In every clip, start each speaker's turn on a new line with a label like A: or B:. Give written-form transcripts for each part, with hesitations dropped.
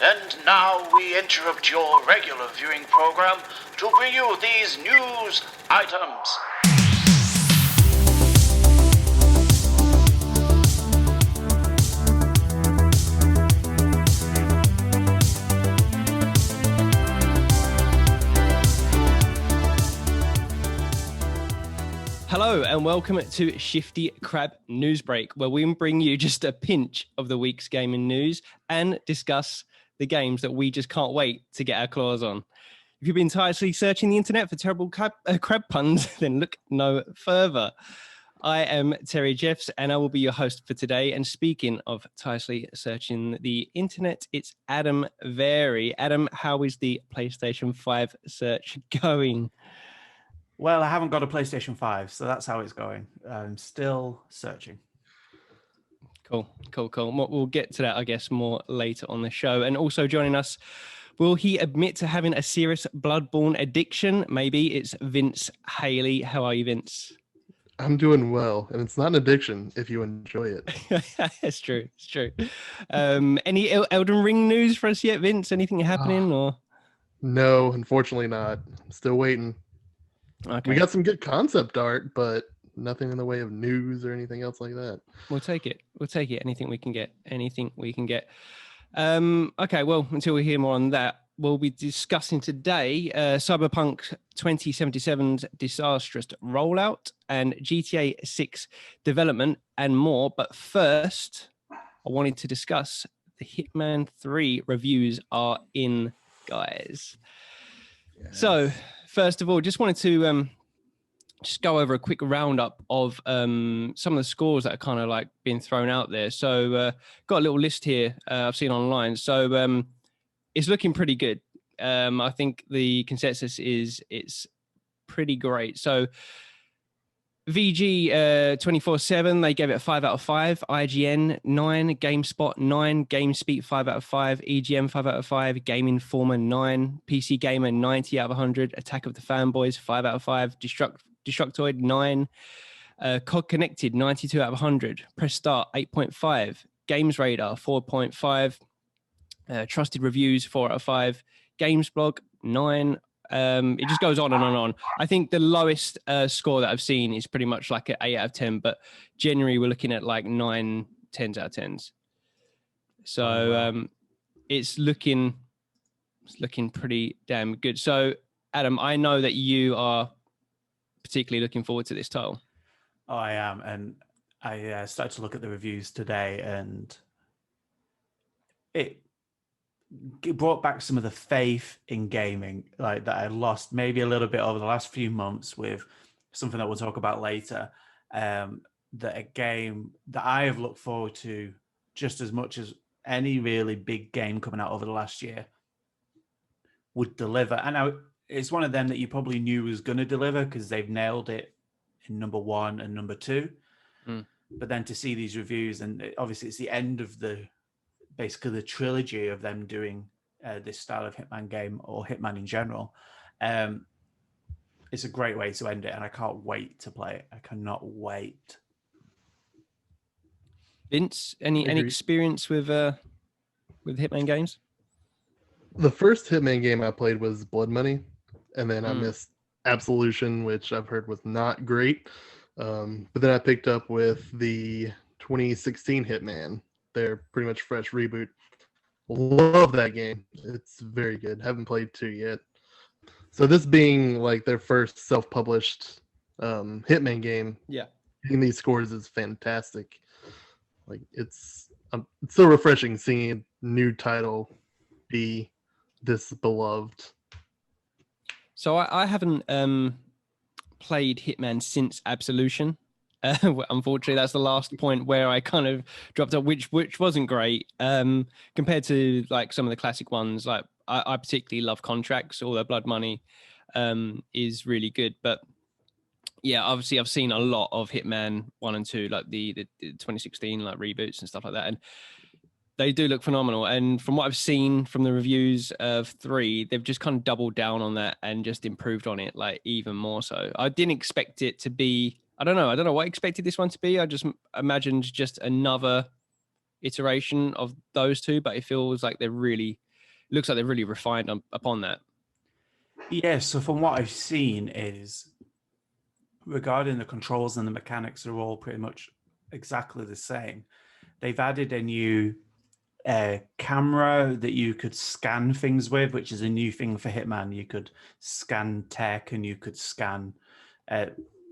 A: And now we interrupt your regular viewing program to bring you these news items.
B: Hello and welcome to Shifty Crab Newsbreak, where we bring you just a pinch of the week's gaming news and discuss the games that we just can't wait to get our claws on. If you've been tirelessly searching the internet for terrible crab puns, then look no further. I am Terry Jeffs and I will be your host for today. And speaking of tirelessly searching the internet, it's Adam Vary. Adam, how is the PlayStation 5 search going?
C: Well, I haven't got a PlayStation 5, so that's how it's going. I'm still searching.
B: Cool. We'll get to that, I guess, more later on the show. And also joining us, will he admit to having a serious bloodborne addiction? Maybe it's Vince Haley. How are you, Vince?
D: I'm doing well, and it's not an addiction if you enjoy it.
B: It's true. Any Elden Ring news for us yet, Vince? Anything happening? Or
D: no, unfortunately not. I'm still waiting.
B: Okay.
D: We got some good concept art, but nothing in the way of news or anything else like that.
B: We'll take it. Anything we can get. Okay, well, until we hear more on that, we'll be discussing today Cyberpunk 2077's disastrous rollout and GTA 6 development and more. But first, I wanted to discuss the Hitman 3 reviews are in, guys. Yes. So, first of all, just wanted to just go over a quick roundup of some of the scores that are kind of like being thrown out there. So got a little list here I've seen online. So it's looking pretty good. I think the consensus is it's pretty great. So VG 24/7, they gave it a 5 out of 5. IGN 9, GameSpot 9, GameSpeak 5 out of 5, EGM 5 out of 5, Game Informer 9, PC Gamer 90 out of 100, Attack of the Fanboys 5 out of 5, Destructoid 9, COD Connected 92 out of 100, Press Start 8.5, Games Radar 4.5, Trusted Reviews 4 out of 5, Gamesblog 9. It just goes on and on and on. I think the lowest score that I've seen is pretty much like an 8 out of 10, but generally we're looking at like 9, 10s out of 10s. So it's looking pretty damn good. So Adam, I know that you are particularly looking forward to this title.
C: Oh, I am. And I started to look at the reviews today, and it brought back some of the faith in gaming, like that I lost maybe a little bit over the last few months with something that we'll talk about later. That a game that I have looked forward to just as much as any really big game coming out over the last year would deliver. And it's one of them that you probably knew was going to deliver because they've nailed it in number 1 and number 2. But then to see these reviews, and obviously it's the end of basically the trilogy of them doing this style of Hitman game, or Hitman in general. It's a great way to end it, and I can't wait to play it. I cannot wait.
B: Vince, any experience with Hitman games?
D: The first Hitman game I played was Blood Money, and then I missed Absolution, which I've heard was not great. But then I picked up with the 2016 Hitman. Their pretty much fresh reboot. Love that game. It's very good. Haven't played 2 yet. So this being like their first self-published Hitman game, getting these scores is fantastic. Like it's so refreshing seeing a new title be this beloved.
B: So I haven't played Hitman since Absolution. Unfortunately, that's the last point where I kind of dropped up, which wasn't great compared to like some of the classic ones. Like I particularly love Contracts, although Blood Money is really good. But yeah, obviously I've seen a lot of Hitman 1 and 2, like the 2016 like reboots and stuff like that, and they do look phenomenal. And from what I've seen from the reviews of 3, they've just kind of doubled down on that and just improved on it like even more so. I didn't expect it to be. I don't know what I expected this one to be. I just imagined just another iteration of those two, but it feels like they're really looks like they've really refined upon that.
C: Yeah, so from what I've seen is regarding the controls and the mechanics are all pretty much exactly the same. They've added a new camera that you could scan things with, which is a new thing for Hitman. You could scan tech and you could scan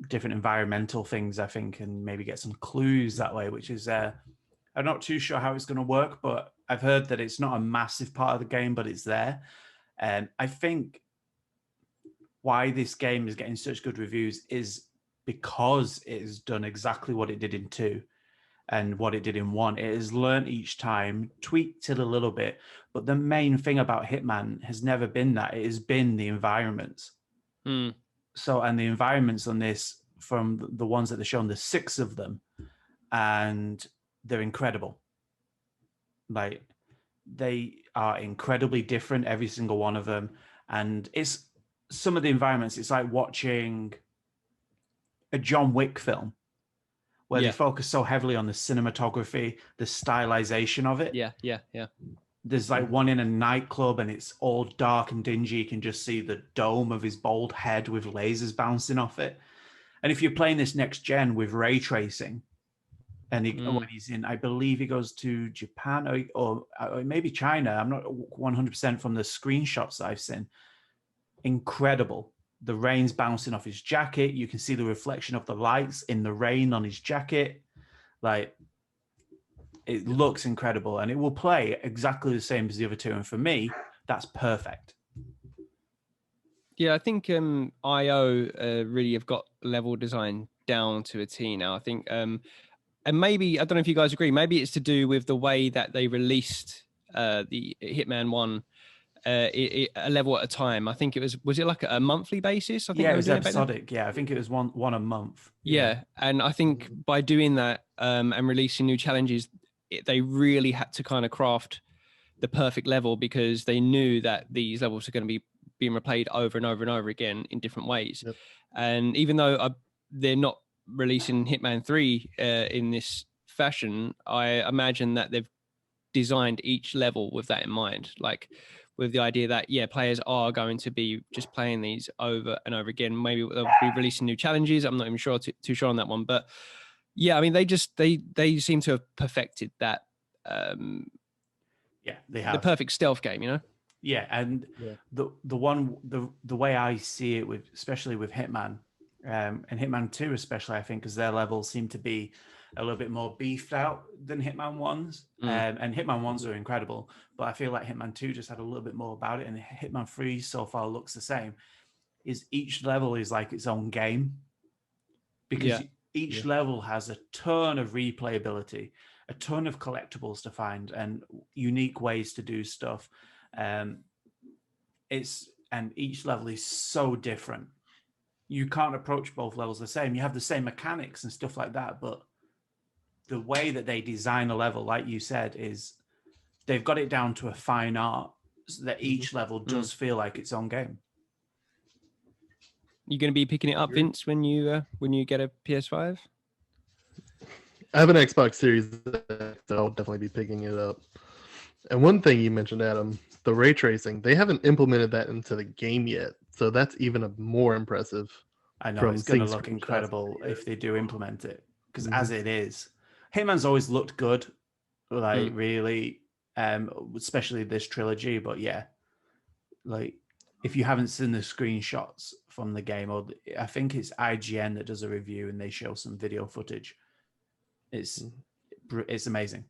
C: different environmental things, I think, and maybe get some clues that way, which is I'm not too sure how it's going to work, but I've heard that it's not a massive part of the game, but it's there. And I think why this game is getting such good reviews is because it has done exactly what it did in 2 and what it did in 1. It has learned each time, tweaked it a little bit, but the main thing about Hitman has never been that. It has been the environments. So, and the environments on this, from the ones that they've shown, there's 6 of them, and they're incredible. Like, they are incredibly different, every single one of them. And it's some of the environments, it's like watching a John Wick film where they focus so heavily on the cinematography, the stylization of it.
B: Yeah.
C: There's like one in a nightclub and it's all dark and dingy. You can just see the dome of his bald head with lasers bouncing off it. And if you're playing this next gen with ray tracing, and when he's in, I believe he goes to Japan or maybe China. I'm not 100% from the screenshots that I've seen. Incredible. The rain's bouncing off his jacket. You can see the reflection of the lights in the rain on his jacket. Like, it looks incredible, and it will play exactly the same as the other 2. And for me, that's perfect.
B: Yeah, I think IO really have got level design down to a T now. I think, and maybe, I don't know if you guys agree, maybe it's to do with the way that they released the Hitman 1 a level at a time. I think was it like a monthly basis? I think
C: it was episodic. Yeah, I think it was one a month.
B: Yeah, and I think by doing that and releasing new challenges, they really had to kind of craft the perfect level, because they knew that these levels are going to be being replayed over and over and over again in different ways.
D: Yep.
B: And even though they're not releasing Hitman 3 in this fashion, I imagine that they've designed each level with that in mind, like with the idea that players are going to be just playing these over and over again. Maybe they'll be releasing new challenges. I'm not even too sure on that one, but yeah, I mean, they seem to have perfected that.
C: They have
B: the perfect stealth game, you know.
C: Yeah, and the way I see it, especially with Hitman, and Hitman 2 especially, I think, because their levels seem to be a little bit more beefed out than Hitman 1's. And Hitman 1's are incredible, but I feel like Hitman 2 just had a little bit more about it, and Hitman 3 so far looks the same. Is each level is like its own game, because each level has a ton of replayability, a ton of collectibles to find, and unique ways to do stuff. And each level is so different. You can't approach both levels the same. You have the same mechanics and stuff like that, but the way that they design a level, like you said, is they've got it down to a fine art, so that each level does feel like its own game.
B: You going to be picking it up, Vince, when you get a PS5?
D: I have an Xbox Series X, so I'll definitely be picking it up. And one thing you mentioned, Adam, the ray tracing, they haven't implemented that into the game yet, so that's even more impressive.
C: I know it's going to look incredible if they do implement it, because as it is, Hitman's always looked good, like really, especially this trilogy. But yeah, like if you haven't seen the screenshots from the game, or I think it's IGN that does a review and they show some video footage, it's amazing.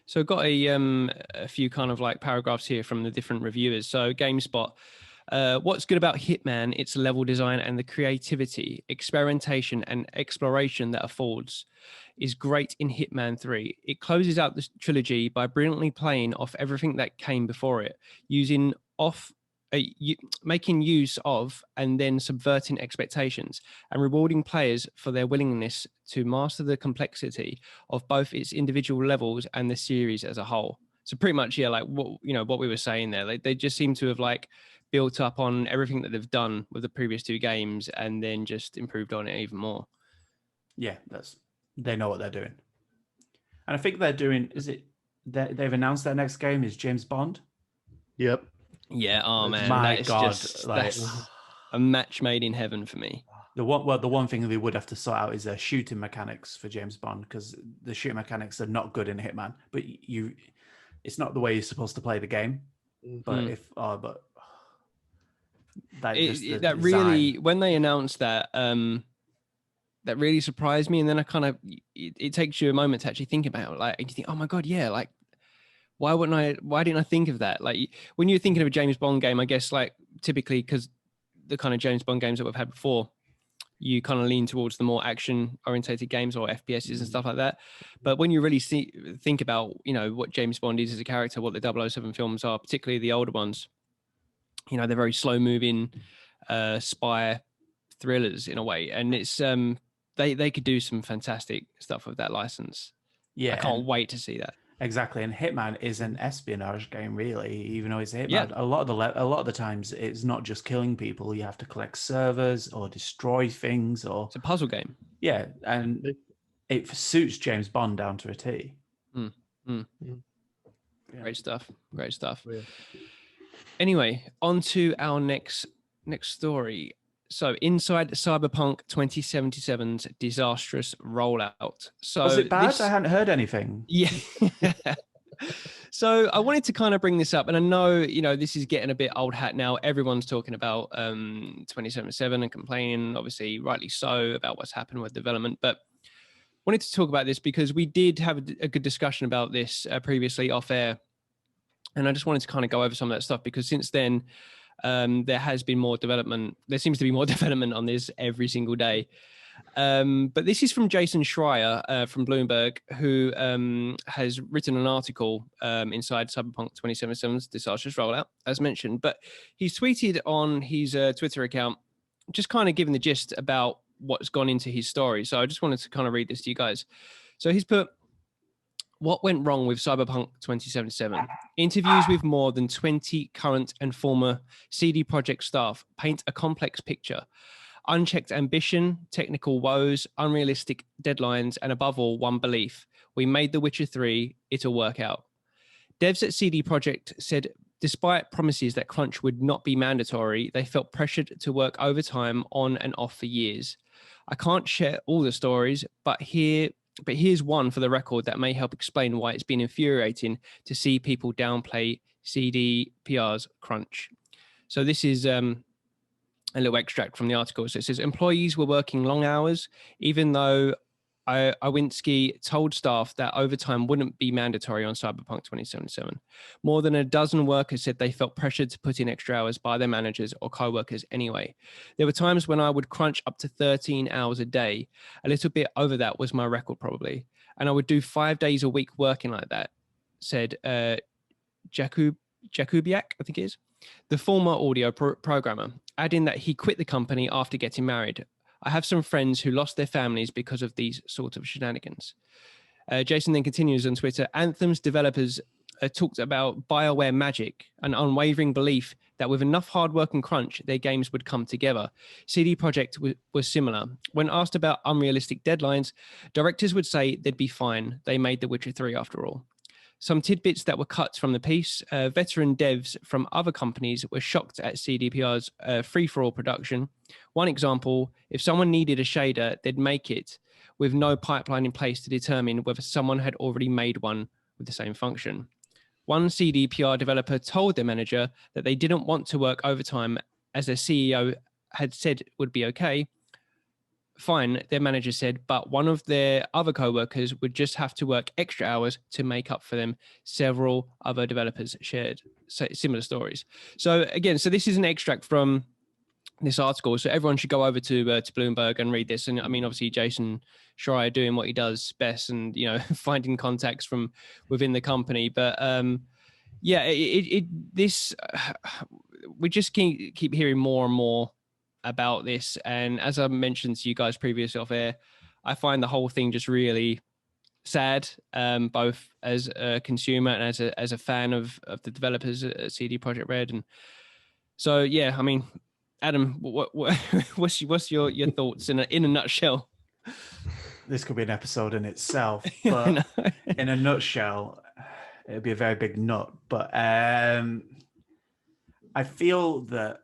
B: So I've got a few kind of like paragraphs here from the different reviewers. So GameSpot, what's good about Hitman? Its level design and the creativity, experimentation and exploration that affords is great in Hitman 3. It closes out the trilogy by brilliantly playing off everything that came before it, making use of and then subverting expectations, and rewarding players for their willingness to master the complexity of both its individual levels and the series as a whole. So pretty much, like what we were saying there, they just seem to have like built up on everything that they've done with the previous 2 games and then just improved on it even more.
C: Yeah, they know what they're doing. And I think they're doing, they've announced their next game is James Bond.
D: Yep.
B: Yeah. Oh man,
C: My
B: that is
C: God,
B: just
C: like
B: that's a match made in heaven for me.
C: the one thing they would have to sort out is their shooting mechanics for James Bond, because the shooting mechanics are not good in Hitman. But it's not the way you're supposed to play the game. But that just the
B: That
C: design.
B: really, when they announced that, that really surprised me. And then I kind of, it takes you a moment to actually think about it. Like, and you think, oh my God, yeah, like, why didn't I think of that? Like, when you're thinking of a James Bond game, I guess, like, typically, because the kind of James Bond games that we've had before, you kind of lean towards the more action orientated games or FPSs and stuff like that. But when you really think about, you know, what James Bond is as a character, what the 007 films are, particularly the older ones, you know, they're very slow moving spy thrillers in a way. And it's, they could do some fantastic stuff with that license.
C: Yeah,
B: I can't wait to see that.
C: Exactly, and Hitman is an espionage game, really. Even though it's a Hitman,
B: Yeah.
C: a lot of the times it's not just killing people. You have to collect servers or destroy things, or
B: It's a puzzle game.
C: yeah, and it suits James Bond down to a T.
B: Great stuff. Great stuff.
D: Yeah.
B: Anyway, on to our next story. So, inside Cyberpunk 2077's disastrous rollout. So,
C: Was it bad? I hadn't heard anything.
B: Yeah. So I wanted to kind of bring this up, and I know, you know, this is getting a bit old hat now. Everyone's talking about 2077 and complaining, obviously rightly so, about what's happened with development. But wanted to talk about this because we did have a good discussion about this previously off air, and I just wanted to kind of go over some of that stuff because since then there has been more development. There seems to be more development on this every single day. But this is from Jason Schreier from Bloomberg, who has written an article inside Cyberpunk 2077's disastrous rollout, as mentioned. But he's tweeted on his Twitter account, just kind of giving the gist about what's gone into his story. So I just wanted to kind of read this to you guys. So he's put, what went wrong with Cyberpunk 2077? Interviews with more than 20 current and former CD Projekt staff paint a complex picture. Unchecked ambition, technical woes, unrealistic deadlines, and above all, one belief. We made The Witcher 3, it'll work out. Devs at CD Projekt said despite promises that crunch would not be mandatory, they felt pressured to work overtime on and off for years. I can't share all the stories, but here's one for the record that may help explain why it's been infuriating to see people downplay CDPR's crunch. So this is a little extract from the article. So it says, employees were working long hours, even though Iwinski told staff that overtime wouldn't be mandatory on Cyberpunk 2077. More than a dozen workers said they felt pressured to put in extra hours by their managers or co-workers anyway. There were times when I would crunch up to 13 hours a day. A little bit over that was my record probably. And I would do 5 days a week working like that, said Jakubiak, I think it is, the former audio programmer, adding that he quit the company after getting married. I have some friends who lost their families because of these sort of shenanigans. Jason then continues on Twitter. Anthem's developers talked about BioWare magic, an unwavering belief that with enough hard work and crunch, their games would come together. CD Projekt was similar. When asked about unrealistic deadlines, directors would say they'd be fine. They made The Witcher 3 after all. Some tidbits that were cut from the piece. Veteran devs from other companies were shocked at CDPR's free-for-all production. One example, if someone needed a shader, they'd make it with no pipeline in place to determine whether someone had already made one with the same function. One CDPR developer told their manager that they didn't want to work overtime as their CEO had said would be okay. Fine, their manager said, but one of their other co-workers would just have to work extra hours to make up for them. Several other developers shared similar stories. So again, so this is an extract from this article. So everyone should go over to Bloomberg and read this. And I mean, obviously, Jason Schreier doing what he does best, and you know, finding contacts from within the company. But yeah, we just keep hearing more and more about this, and as I mentioned to you guys previously off air, I find the whole thing just really sad, both as a consumer and as a fan of the developers at CD Projekt Red. And so yeah, I mean, Adam, what's your thoughts in a nutshell?
C: This could be an episode in itself, but in a nutshell, it'd be a very big nut. But I feel that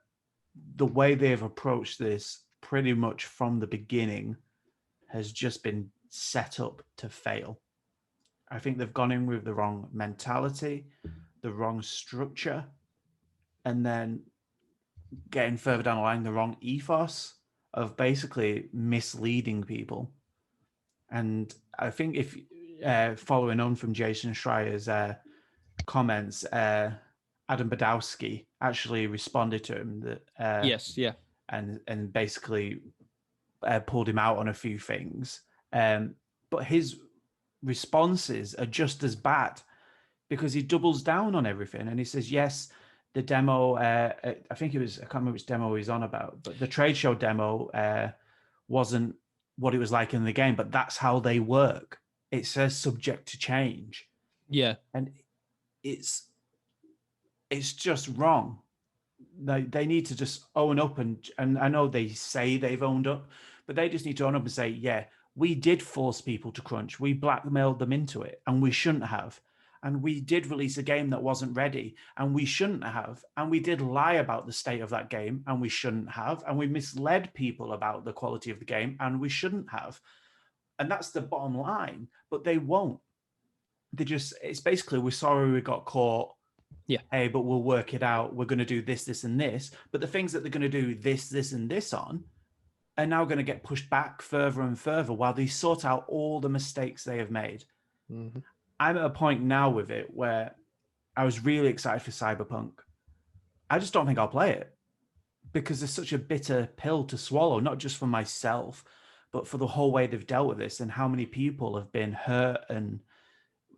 C: the way they've approached this pretty much from the beginning has just been set up to fail. I think they've gone in with the wrong mentality, the wrong structure, and then getting further down the line, the wrong ethos of basically misleading people. And I think if following on from Jason Schreier's comments, Adam Badowski actually responded to him that
B: Yes, yeah.
C: and basically pulled him out on a few things. But his responses are just as bad because he doubles down on everything and he says, yes, the demo, I think it was, I can't remember which demo he's on about, but the trade show demo wasn't what it was like in the game, but that's how they work. It says subject to change.
B: Yeah.
C: And it's just wrong. They need to just own up and I know they say they've owned up, but they just need to own up and say, yeah, we did force people to crunch. We blackmailed them into it and we shouldn't have. And we did release a game that wasn't ready and we shouldn't have. And we did lie about the state of that game and we shouldn't have. And we misled people about the quality of the game and we shouldn't have. And that's the bottom line, but they won't. It's basically, we're sorry we got caught.
B: Yeah.
C: Hey, but we'll work it out. We're going to do this, this, and this. But the things that they're going to do this, and this on are now going to get pushed back further and further while they sort out all the mistakes they have made. Mm-hmm. I'm at a point now with it where I was really excited for Cyberpunk. I just don't think I'll play it because it's such a bitter pill to swallow, not just for myself, but for the whole way they've dealt with this and how many people have been hurt and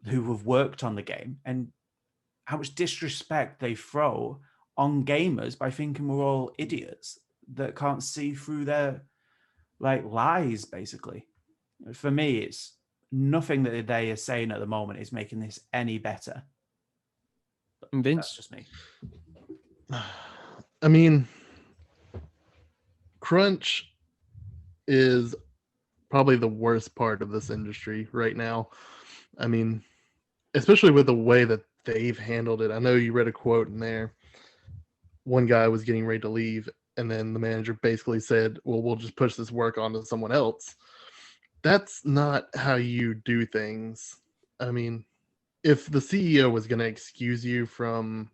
C: who have worked on the game and how much disrespect they throw on gamers by thinking we're all idiots that can't see through their lies, basically. For me, it's nothing that they are saying at the moment is making this any better.
B: Vince?
C: That's just me.
D: I mean, crunch is probably the worst part of this industry right now. I mean, especially with the way that they've handled it. I know you read a quote in there. One guy was getting ready to leave, and then the manager basically said, well, we'll just push this work onto someone else. That's not how you do things. I mean, if the CEO was going to excuse you from,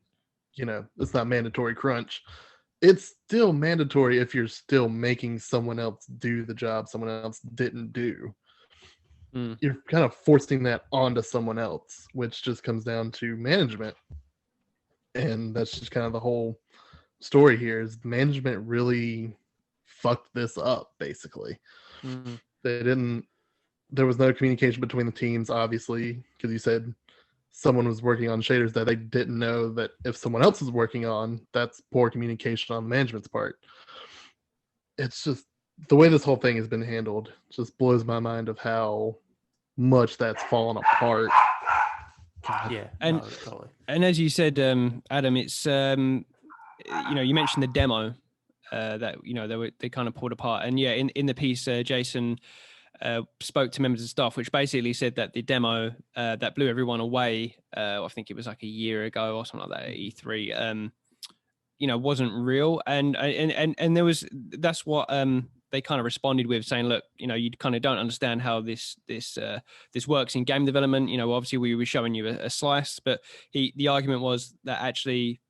D: it's not mandatory crunch, it's still mandatory if you're still making someone else do the job someone else didn't do. You're kind of forcing that onto someone else, which just comes down to management. And that's just kind of the whole story here is management really fucked this up, basically. There was no communication between the teams, obviously, because you said someone was working on shaders that they didn't know that if someone else is working on, that's poor communication on the management's part. It's just the way this whole thing has been handled just blows my mind of how much that's fallen apart.
C: God. Yeah,
B: and
C: totally.
B: And as you said, Adam, it's you mentioned the demo that they kind of pulled apart, and yeah, in the piece, Jason spoke to members of staff, which basically said that the demo that blew everyone away, I think it was like a year ago or something like that at E3, wasn't real, and there was that's what they kind of responded with, saying, look, you kind of don't understand how this works in game development. Obviously we were showing you a slice, but the argument was that actually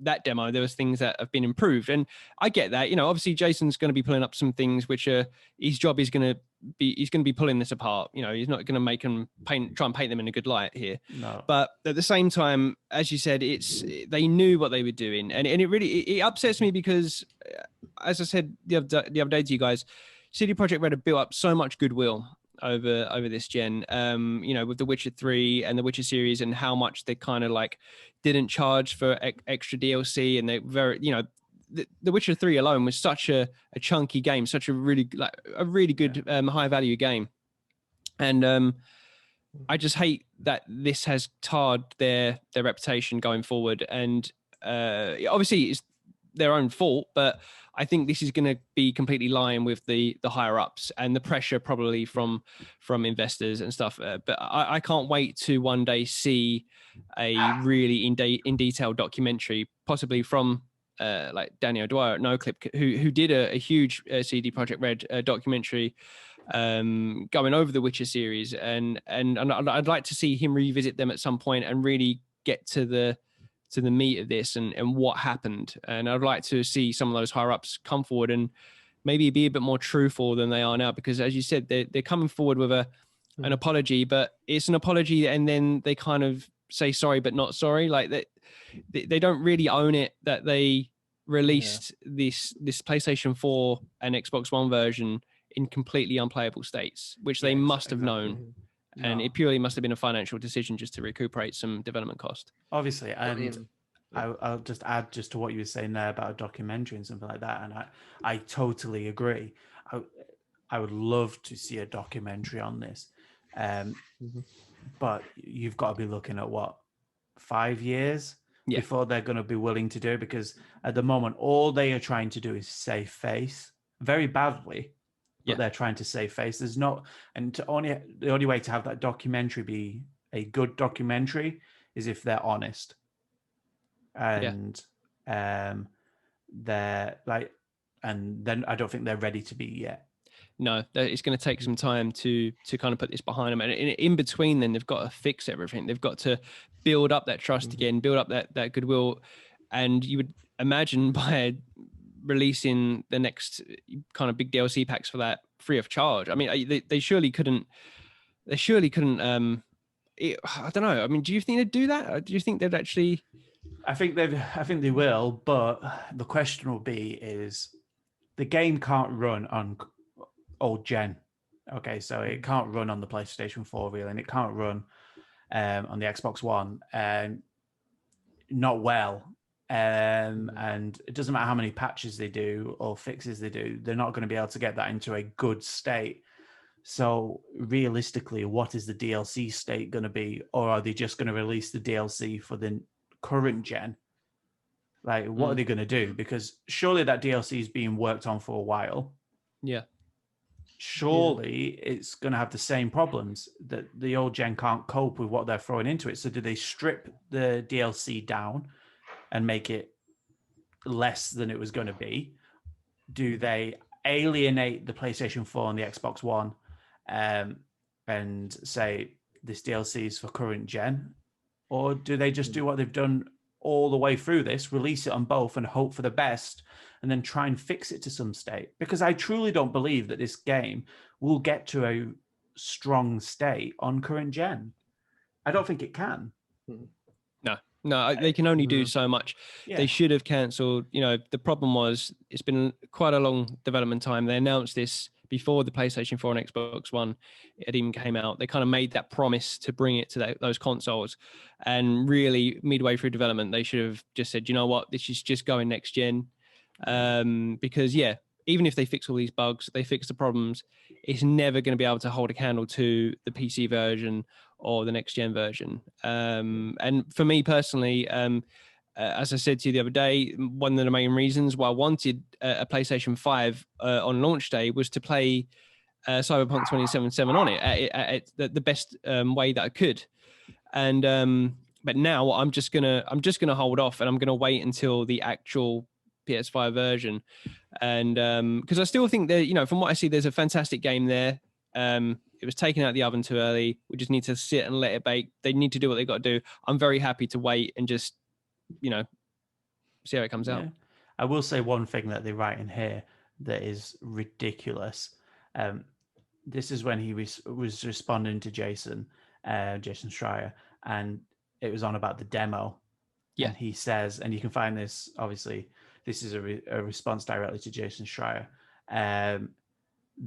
B: that demo, there was things that have been improved. And I get that, obviously Jason's going to be pulling up some things which are his job is going to be, he's going to be pulling this apart. He's not going to make them try and paint them in a good light here.
C: No. But
B: at the same time, as you said, they knew what they were doing. And it really upsets me because, as I said the other day to you guys, CD Projekt Red have built up so much goodwill over this gen, with The Witcher 3 and the Witcher series, and how much they kind of didn't charge for extra DLC, and they very, the Witcher 3 alone was such a chunky game, such a really good high value game, and I just hate that this has tarred their reputation going forward. And obviously their own fault, but I think this is going to be completely lying with the higher ups and the pressure probably from investors and stuff. But I can't wait to one day see a really in detail documentary, possibly from like Daniel Dwyer at NoClip, who did a huge CD Projekt Red documentary going over the Witcher series, and I'd like to see him revisit them at some point and really get to the meat of this and what happened. And I'd like to see some of those higher ups come forward and maybe be a bit more truthful than they are now, because as you said, they're coming forward with an apology, but it's an apology and then they kind of say sorry but not sorry. Like they don't really own it that they released this PlayStation 4 and Xbox One version in completely unplayable states, which they must have known. And it purely must have been a financial decision just to recuperate some development cost.
C: Obviously, and I'll just add just to what you were saying there about a documentary and something like that, and I totally agree. I would love to see a documentary on this, but you've got to be looking at 5 years before they're going to be willing to do it, because at the moment all they are trying to do is save face very badly. But they're trying to save face. There's not, and the only way to have that documentary be a good documentary is if they're honest, and they're like, and then I don't think they're ready to be yet. No,
B: it's going to take some time to kind of put this behind them, and in between, then they've got to fix everything. They've got to build up that trust again, build up that goodwill, and you would imagine by releasing the next kind of big DLC packs for that free of charge. I mean, they surely couldn't. I don't know. I mean, do you think they'd do that? Do you think they'd actually?
C: I think they will, but the question will be: is the game can't run on old gen? Okay, so it can't run on the PlayStation 4 really, and it can't run on the Xbox One, not well. And it doesn't matter how many patches they do or fixes they do, they're not going to be able to get that into a good state. So realistically, what is the DLC state going to be? Or are they just going to release the DLC for the current gen? Like, what are they going to do? Because surely that DLC is being worked on for a while.
B: Yeah.
C: Surely it's going to have the same problems that the old gen can't cope with what they're throwing into it. So do they strip the DLC down and make it less than it was going to be? Do they alienate the PlayStation 4 and the Xbox One and say this DLC is for current gen? Or do they just do what they've done all the way through this, release it on both and hope for the best, and then try and fix it to some state? Because I truly don't believe that this game will get to a strong state on current gen. I don't think it can.
B: No, they can only do so much. Yeah. They should have cancelled. You know, the problem was it's been quite a long development time. They announced this before the PlayStation 4 and Xbox One it even came out. They kind of made that promise to bring it to those consoles. And really, midway through development, they should have just said, you know what, this is just going next gen. Because, even if they fix all these bugs, they fix the problems, it's never going to be able to hold a candle to the PC version or the next gen version. And for me personally, as I said to you the other day, one of the main reasons why I wanted a PlayStation 5 on launch day was to play Cyberpunk 2077 on it at the best way that I could. And but now I'm just gonna hold off, and I'm gonna wait until the actual PS5 version. And because I still think that, from what I see, there's a fantastic game there. It was taken out of the oven too early. We just need to sit and let it bake. They need to do what they got to do. I'm very happy to wait and just, see how it comes out.
C: I will say one thing that they write in here that is ridiculous. This is when he was responding to Jason Schreier, and it was on about the demo. Yeah. And he says, and you can find this, obviously, this is a response directly to Jason Schreier,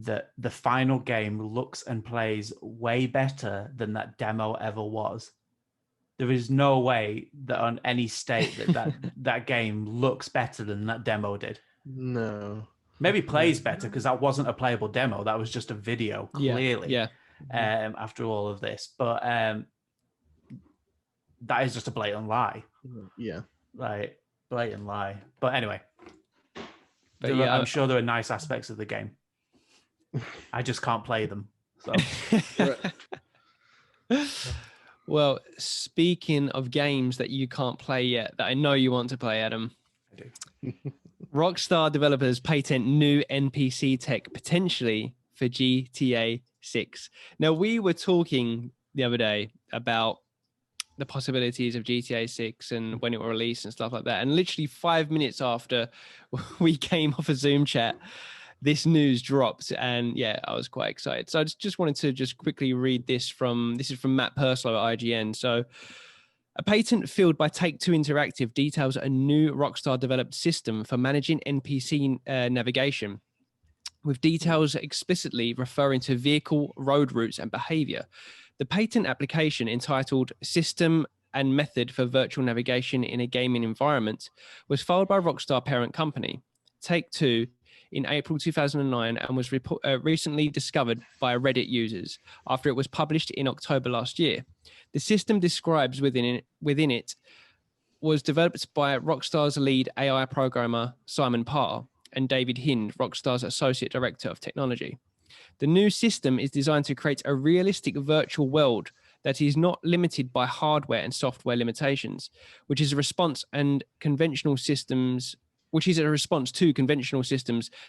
C: that the final game looks and plays way better than that demo ever was. There is no way that on any state that game looks better than that demo did.
D: No.
C: Maybe plays better because that wasn't a playable demo. that was just a video, clearly.
B: Yeah.
C: After all of this. But that is just a blatant lie.
D: Yeah.
C: Like, blatant lie. But anyway,
B: But yeah,
C: I'm sure there are nice aspects of the game. I just can't play them. So
B: well, speaking of games that you can't play yet, that I know you want to play, Adam.
C: I do.
B: Rockstar developers patent new NPC tech potentially for GTA 6. Now, we were talking the other day about the possibilities of GTA 6 and when it will release and stuff like that. And literally 5 minutes after we came off a Zoom chat, this news dropped. And yeah, I was quite excited. So I just wanted to just quickly read this is from Matt Purslow at IGN. So a patent filed by Take-Two Interactive details a new Rockstar-developed system for managing NPC navigation, with details explicitly referring to vehicle, road routes, and behavior. The patent application, entitled System and Method for Virtual Navigation in a Gaming Environment, was filed by Rockstar parent company, Take-Two, in April 2009 and was recently discovered by Reddit users after it was published in October last year. The system described within it was developed by Rockstar's lead AI programmer, Simon Parr, and David Hind, Rockstar's Associate Director of Technology. The new system is designed to create a realistic virtual world that is not limited by hardware and software limitations, which is a response to conventional systems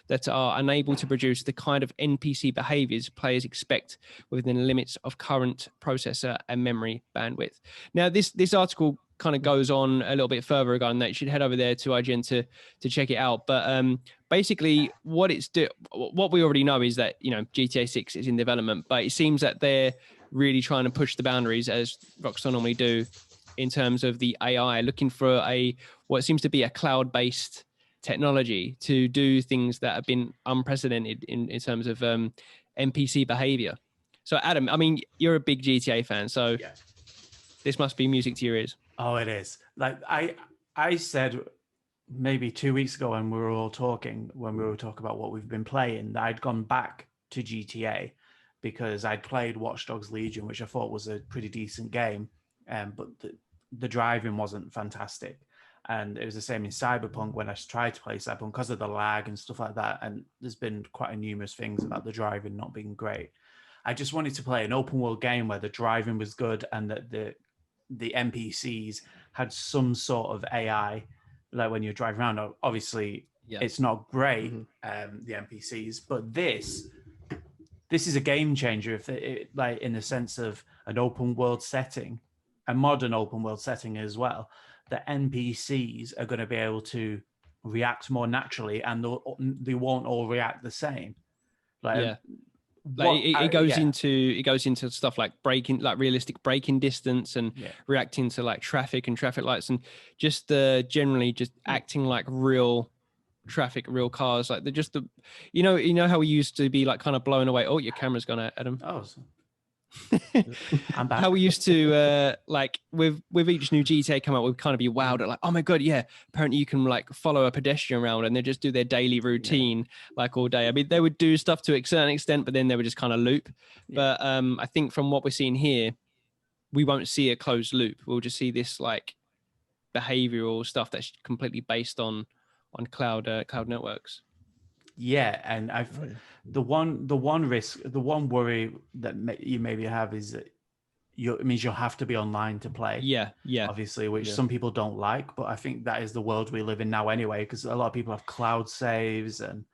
B: that are unable to produce the kind of NPC behaviors players expect within the limits of current processor and memory bandwidth. Now, this article kind of goes on a little bit further regarding that. You should head over there to IGN to check it out. But basically, what we already know is that, you know, GTA 6 is in development, but it seems that they're really trying to push the boundaries, as Rockstar normally do, in terms of the AI, looking for what seems to be a cloud-based technology to do things that have been unprecedented in terms of NPC behavior. So, Adam, I mean, you're a big GTA fan, so
C: Yeah.
B: this must be music to your ears.
C: Oh, it is. Like I said maybe 2 weeks ago when we were talking about what we've been playing, that I'd gone back to GTA because I'd played Watch Dogs Legion, which I thought was a pretty decent game, but the driving wasn't fantastic. And it was the same in Cyberpunk when I tried to play Cyberpunk because of the lag and stuff like that. And there's been quite a numerous things about the driving not being great. I just wanted to play an open world game where the driving was good and that the NPCs had some sort of AI, like when you're driving around. Obviously, It's not great, the NPCs, but this is a game changer. If it, like, in the sense of an open world setting, a modern open world setting as well, the NPCs are going to be able to react more naturally, and they won't all react the same.
B: It goes into stuff like realistic braking distance and reacting to like traffic and traffic lights, and just generally just acting like real traffic, real cars. Like they're just you know how we used to be like kind of blown away. Oh, your camera's gone out, Adam.
C: Oh. I'm back.
B: How we used to like with each new GTA come out, we'd kind of be wowed at like, oh my god, yeah, apparently you can like follow a pedestrian around and they just do their daily routine like all day. I mean, they would do stuff to a certain extent, but then they would just kind of loop. But I think from what we're seeing here, we won't see a closed loop. We'll just see this like behavioral stuff that's completely based on cloud networks.
C: Yeah, and the one worry that you maybe have is that it means you'll have to be online to play.
B: Yeah.
C: Obviously, which some people don't like, but I think that is the world we live in now anyway, because a lot of people have cloud saves, and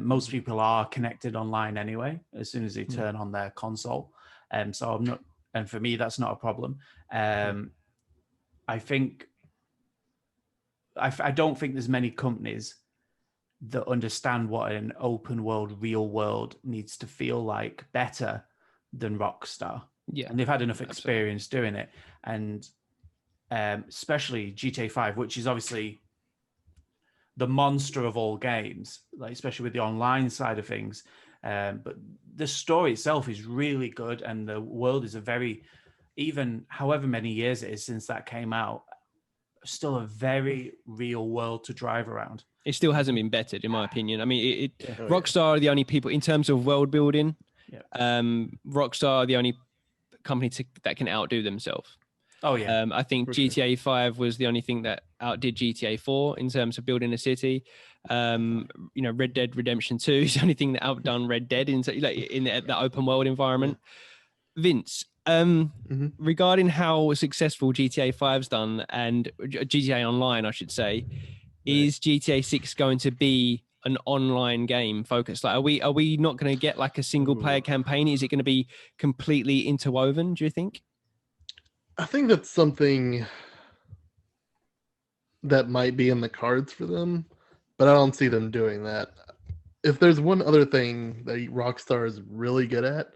C: most people are connected online anyway as soon as they turn on their console. So I'm not, and for me that's not a problem. I think I don't think there's many companies that understand what an open world, real world needs to feel like better than Rockstar.
B: Yeah.
C: And they've had enough experience doing it. And especially GTA 5, which is obviously the monster of all games, like especially with the online side of things. But the story itself is really good, and the world is even however many years it is since that came out, still a very real world to drive around. It
B: still hasn't been bettered, in my opinion. I mean, Rockstar are the only people in terms of world building. Rockstar are the only company that can outdo themselves.
C: Oh yeah.
B: I think GTA 5 was the only thing that outdid GTA 4 in terms of building a city. Red Dead Redemption 2 is the only thing that outdone Red Dead in the open world environment. Vince, regarding how successful GTA 5's done and GTA Online, I should say, is GTA 6 going to be an online game focused? Like, are we not going to get like a single player campaign? Is it going to be completely interwoven, do you think?
D: I think that's something that might be in the cards for them, but I don't see them doing that. If there's one other thing that Rockstar is really good at,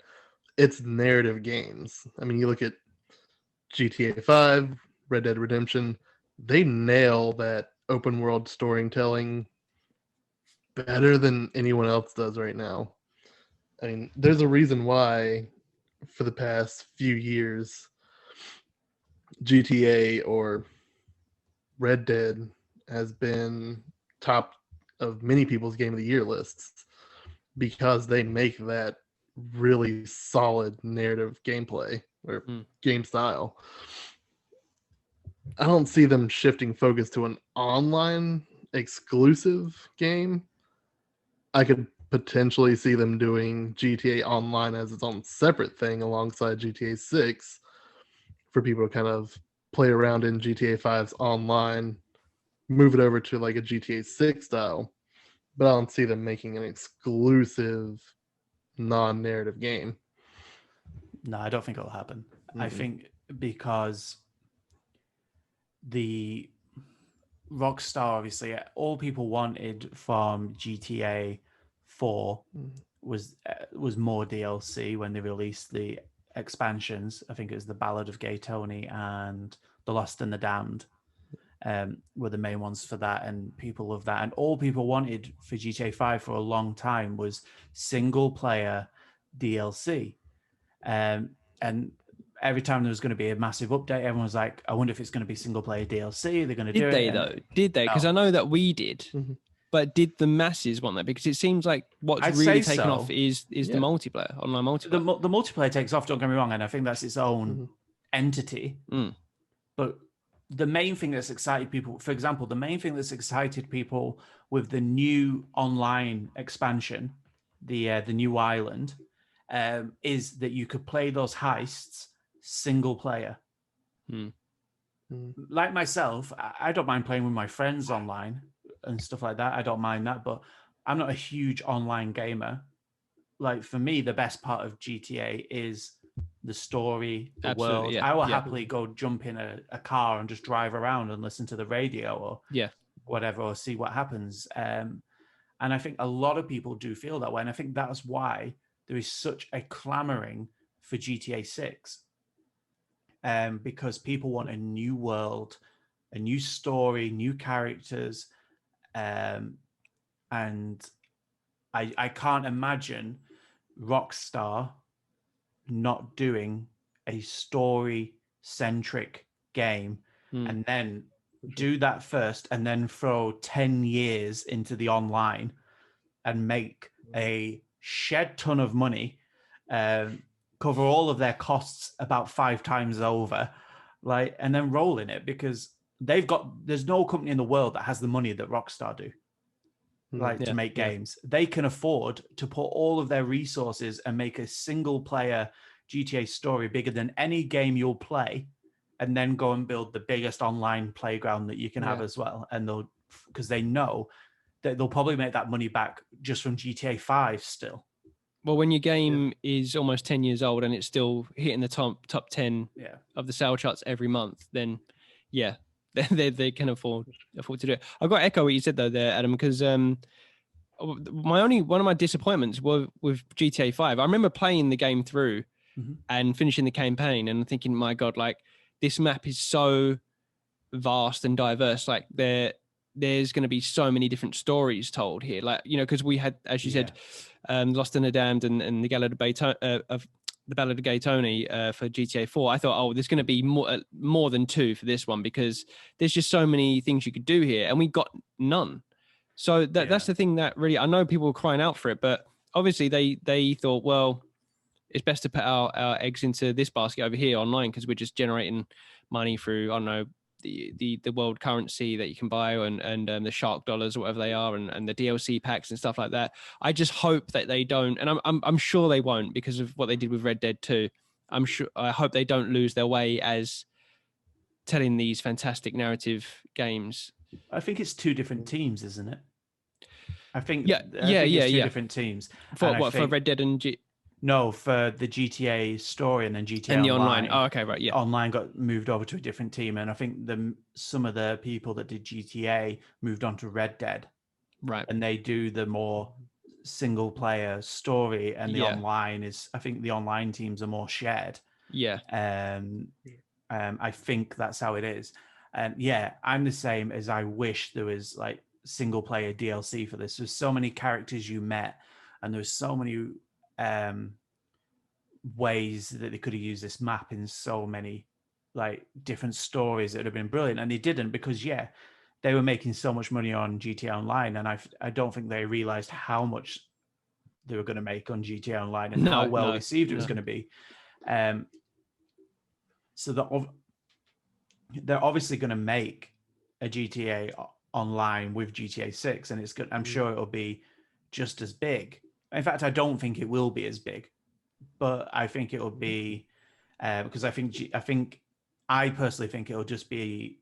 D: it's narrative games. I mean, you look at GTA 5, Red Dead Redemption, they nail that open world storytelling better than anyone else does right now. I mean, there's a reason why for the past few years GTA or Red Dead has been top of many people's game of the year lists because they make that really solid narrative gameplay or game style. I don't see them shifting focus to an online exclusive game. I could potentially see them doing GTA Online as its own separate thing alongside GTA 6 for people to kind of play around in GTA 5's online, move it over to like a GTA 6 style. But I don't see them making an exclusive non-narrative game.
C: No, I don't think it'll happen. I think because the Rockstar, obviously, all people wanted from GTA 4 was more DLC when they released the expansions. I think it was the Ballad of Gay Tony and The Lost and the Damned were the main ones for that, and people love that. And all people wanted for GTA 5 for a long time was single player DLC. And every time there was going to be a massive update, everyone was like, I wonder if it's going to be single player DLC. They're going to do it.
B: Did they? Because
C: No.
B: I know that we did. But did the masses want that? Because it seems like what's
C: I'd
B: really
C: say
B: taken
C: so.
B: off is the multiplayer, online multiplayer.
C: The multiplayer takes off, don't get me wrong, and I think that's its own entity. But the main thing that's excited people, for example, the main thing that's excited people with the new online expansion, the new island, is that you could play those heists single player. Like myself, I don't mind playing with my friends online and stuff like that. I don't mind that, but I'm not a huge online gamer. Like, for me, the best part of GTA is the story, the world. I will happily go jump in a car and just drive around and listen to the radio or whatever, or see what happens. And I think a lot of people do feel that way. And I think that's why there is such a clamoring for GTA 6. Because people want a new world, a new story, new characters. And I can't imagine Rockstar not doing a story-centric game and then do that first and then throw 10 years into the online and make a shed ton of money, cover all of their costs about 5 times over, like, and then roll in it, because there's no company in the world that has the money that Rockstar do. To make games. They can afford to put all of their resources and make a single player GTA story bigger than any game you'll play, and then go and build the biggest online playground that you can have as well. And because they know that they'll probably make that money back just from GTA 5 still.
B: Well, when your game is almost 10 years old and it's still hitting the top 10 of the sale charts every month, then they can afford to do it. I've got to echo what you said though there, Adam, because one of my disappointments were with GTA 5. I remember playing the game through and finishing the campaign and thinking, my God, like, this map is so vast and diverse. Like, there's going to be so many different stories told here. Like, because we had, as you said, Lost and the Damned and the Ballad of Gay Tony for GTA 4. I thought, there's going to be more than 2 for this one, because there's just so many things you could do here, and we got none. So that's the thing that really, I know people were crying out for it, but obviously they thought, well, it's best to put our eggs into this basket over here online, because we're just generating money through, I don't know, the world currency that you can buy, and the shark dollars or whatever they are, and the DLC packs and stuff like that. I just hope that they don't, and I'm sure they won't, because of what they did with Red Dead 2. I hope they don't lose their way as telling these fantastic narrative games.
C: I think it's two different teams, isn't it? I think
B: it's
C: two different teams.
B: For Red Dead and
C: No, for the GTA story and then GTA
B: and the
C: Online.
B: online. Oh, okay, right, yeah.
C: Online got moved over to a different team, and I think some of the people that did GTA moved on to Red Dead,
B: right?
C: And they do the more single player story, and the online is. I think the online teams are more shared.
B: Yeah.
C: I think that's how it is, and I'm the same. As I wish there was like single player DLC for this. There's so many characters you met, and there's so many ways that they could have used this map in so many like different stories that would have been brilliant, and they didn't, because they were making so much money on GTA Online, and I don't think they realized how much they were going to make on GTA Online and how well received it was going to be. So they're obviously going to make a GTA Online with GTA 6, and it's good. I'm sure it'll be just as big. In fact, I don't think it will be as big, but I think it will be because I personally think it'll just be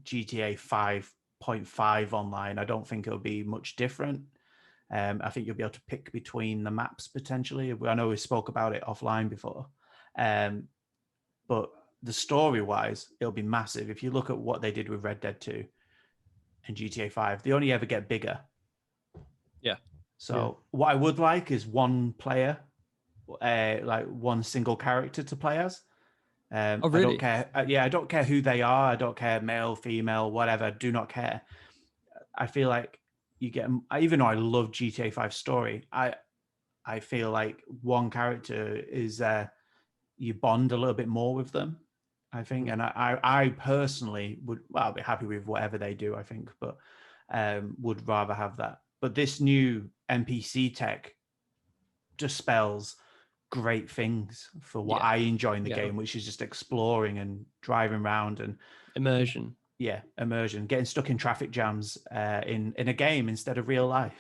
C: GTA 5.5 online. I don't think it'll be much different. I think you'll be able to pick between the maps potentially. I know we spoke about it offline before, but the story-wise, it'll be massive. If you look at what they did with Red Dead 2 and GTA 5, they only ever get bigger.
B: Yeah.
C: So what I would like is one player, like one single character to play as.
B: Oh, really?
C: I don't care. I don't care who they are. I don't care, male, female, whatever. I do not care. I feel like you get, even though I love GTA 5 story, I feel like one character is you bond a little bit more with them, I think. And I personally I'll be happy with whatever they do, I think, but would rather have that. But this new NPC tech just spells great things for what I enjoy in the game, which is just exploring and driving around and
B: immersion.
C: Immersion, getting stuck in traffic jams in a game instead of real life.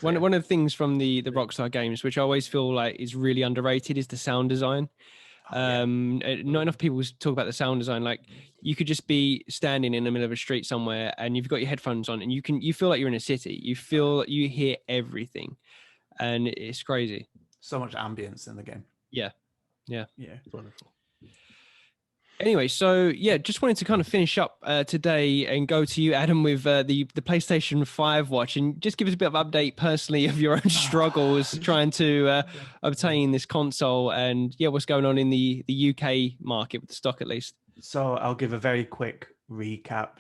B: One of the things from the Rockstar games, which I always feel like is really underrated, is the sound design. Not enough people talk about the sound design. Like, you could just be standing in the middle of a street somewhere and you've got your headphones on and you feel like you're in a city. You hear everything, and it's crazy.
C: So much ambience in the game.
B: Yeah.
D: It's wonderful.
B: Anyway, so just wanted to kind of finish up today and go to you, Adam, with the PlayStation 5 watch, and just give us a bit of update personally of your own struggles trying to obtain this console, and what's going on in the UK market with the stock, at least.
C: So I'll give a very quick recap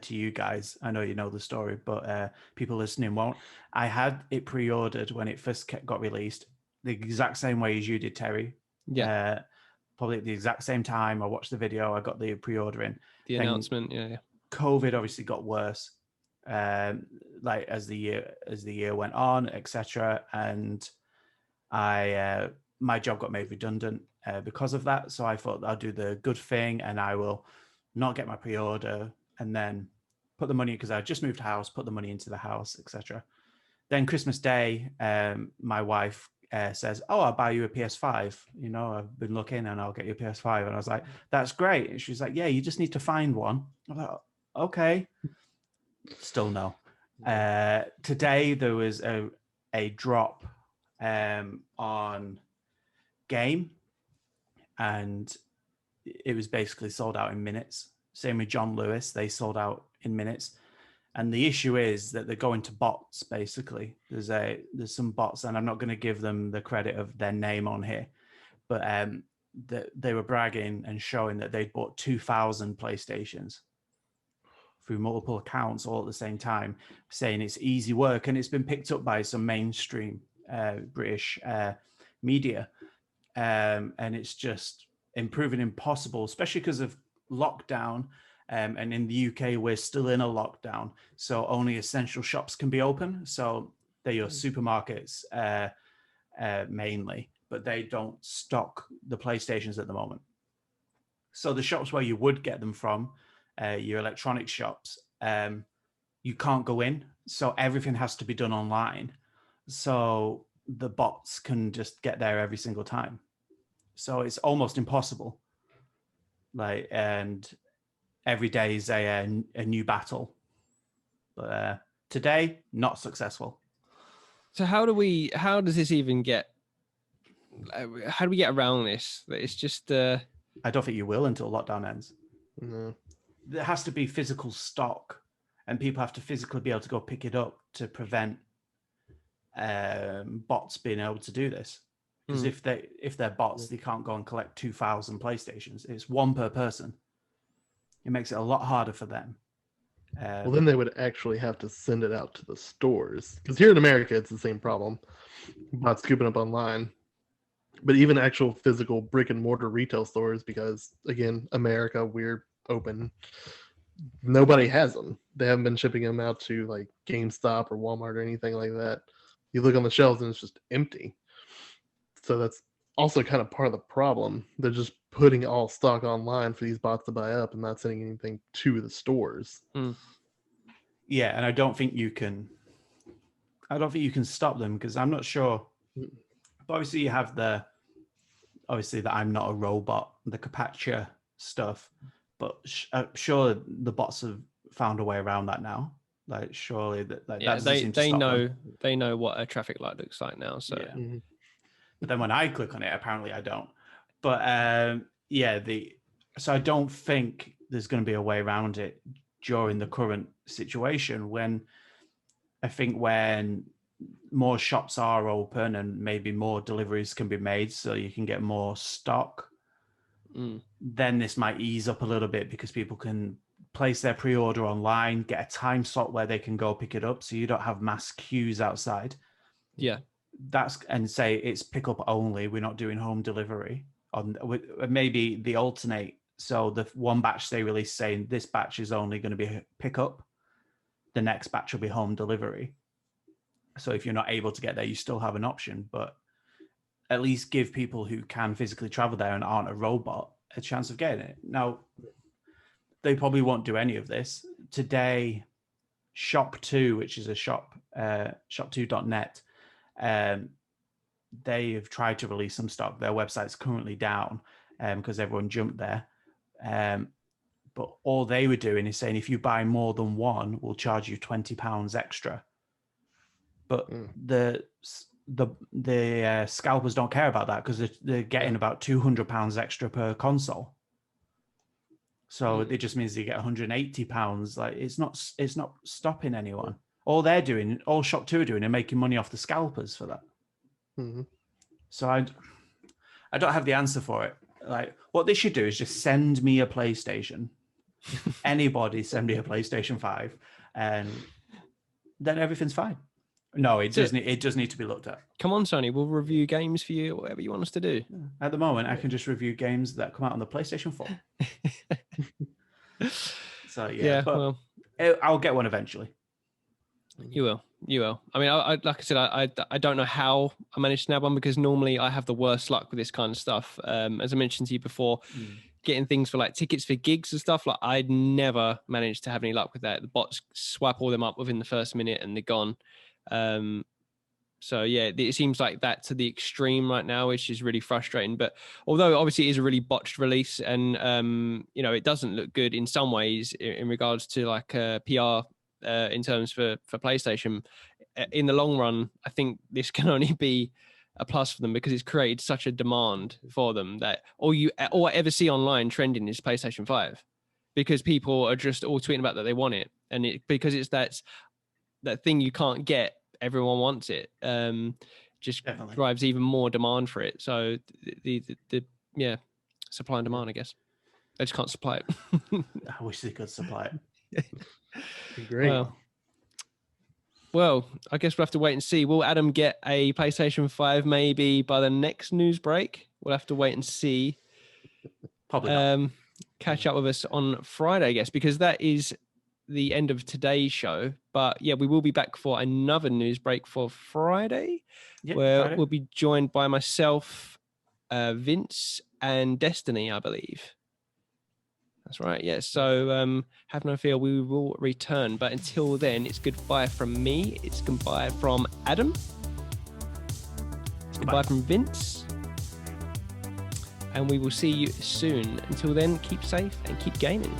C: to you guys. I know you know the story, but people listening won't. I had it pre-ordered when it first got released, the exact same way as you did, Terry.
B: Yeah.
C: Probably at the exact same time. I watched the video, I got the pre-order in.
B: The announcement,
C: COVID obviously got worse, like as the year went on, etc. And my job got made redundant because of that. So I thought I'll do the good thing and I will not get my pre-order and then put the money, because I just moved house, put the money into the house, etc. Then Christmas Day, my wife says, "Oh, I'll buy you a PS5. You know, I've been looking and I'll get you a PS5." And I was like, "That's great." And she's like, "Yeah, you just need to find one." I'm like, "Okay." Still no. Today there was a drop on Game, and it was basically sold out in minutes. Same with John Lewis, they sold out in minutes. And the issue is that they're going to bots, basically. There's some bots, and I'm not going to give them the credit of their name on here, but they were bragging and showing that they'd bought 2,000 PlayStations through multiple accounts all at the same time, saying it's easy work, and it's been picked up by some mainstream British media, and it's just improving impossible, especially because of lockdown. And in the UK, we're still in a lockdown, so only essential shops can be open. So they're your supermarkets mainly, but they don't stock the PlayStations at the moment. So the shops where you would get them from, your electronic shops, you can't go in. So everything has to be done online. So the bots can just get there every single time. So it's almost impossible. Like, and every day is a new battle. But today, not successful.
B: So how does this even get, how do we get around this? It's just,
C: I don't think you will until lockdown ends.
D: No.
C: There has to be physical stock, and people have to physically be able to go pick it up to prevent bots being able to do this. Because if they're bots, they can't go and collect 2,000 PlayStations. It's one per person. It makes it a lot harder for them.
D: Well, then they would actually have to send it out to the stores. Because here in America, it's the same problem. Bots scooping up online. But even actual physical brick and mortar retail stores, because again, America, we're open. Nobody has them. They haven't been shipping them out to like GameStop or Walmart or anything like that. You look on the shelves and it's just empty. So that's also kind of part of the problem. They're just putting all stock online for these bots to buy up and not sending anything to the stores.
C: Yeah, and I don't think you can stop them, because I'm not sure. But obviously you have the I'm not a robot, the CAPTCHA stuff, but sure the bots have found a way around that now. Like surely that doesn't seem to stop them.
B: They know what a traffic light looks like now. So
C: yeah. But then when I click on it, apparently I don't. But so I don't think there's going to be a way around it during the current situation. When more shops are open and maybe more deliveries can be made so you can get more stock, then this might ease up a little bit, because people can place their pre-order online, get a time slot where they can go pick it up, so you don't have mass queues outside.
B: Yeah.
C: And say it's pick up only, we're not doing home delivery. Maybe the alternate, so the one batch they release saying this batch is only going to be pick up, the next batch will be home delivery. So if you're not able to get there, you still have an option, but at least give people who can physically travel there and aren't a robot a chance of getting it. Now, they probably won't do any of this. Today, Shop2, which is a shop2.net, they have tried to release some stock. Their website's currently down because everyone jumped there. But all they were doing is saying, if you buy more than one, we'll charge you £20 extra. But the scalpers don't care about that, because they're getting about £200 extra per console. So it just means they get £180. Like it's not stopping anyone. All Shop2 are doing are making money off the scalpers for that. So I don't have the answer for it. Like what they should do is just send me a PlayStation. Anybody send me a PlayStation 5, and then everything's fine. No, it does need to be looked at.
B: Come on, Sony, we'll review games for you, whatever you want us to do.
C: At the moment, I can just review games that come out on the PlayStation 4. So but I'll get one eventually.
B: You will. I mean, I like I said, I don't know how I managed to nab one, because normally I have the worst luck with this kind of stuff. As I mentioned to you before, getting things for like tickets for gigs and stuff, like I'd never managed to have any luck with that. The bots swipe all them up within the first minute and they're gone. So yeah, it seems like that to the extreme right now, which is really frustrating. But although obviously it is a really botched release, and it doesn't look good in some ways in regards to like PR in terms for PlayStation, in the long run, I think this can only be a plus for them, because it's created such a demand for them that all I ever see online trending is PlayStation 5, because people are just all tweeting about that they want it, and because it's that thing you can't get, everyone wants it. Just Definitely drives even more demand for it. So the supply and demand, I guess. They just can't supply it.
C: I wish they could supply it.
D: Great.
B: Well, I guess we'll have to wait and see. Will Adam get a PlayStation 5 maybe by the next news break? We'll have to wait and see.
C: Probably not.
B: Catch up with us on Friday, I guess, because that is the end of today's show. But yeah, we will be back for another news break for Friday, where we'll be joined by myself, Vince, and Destiny, I believe. That's right. Yeah. So have no fear, we will return. But until then, it's goodbye from me. It's goodbye from Adam. It's goodbye from Vince. And we will see you soon. Until then, keep safe and keep gaming.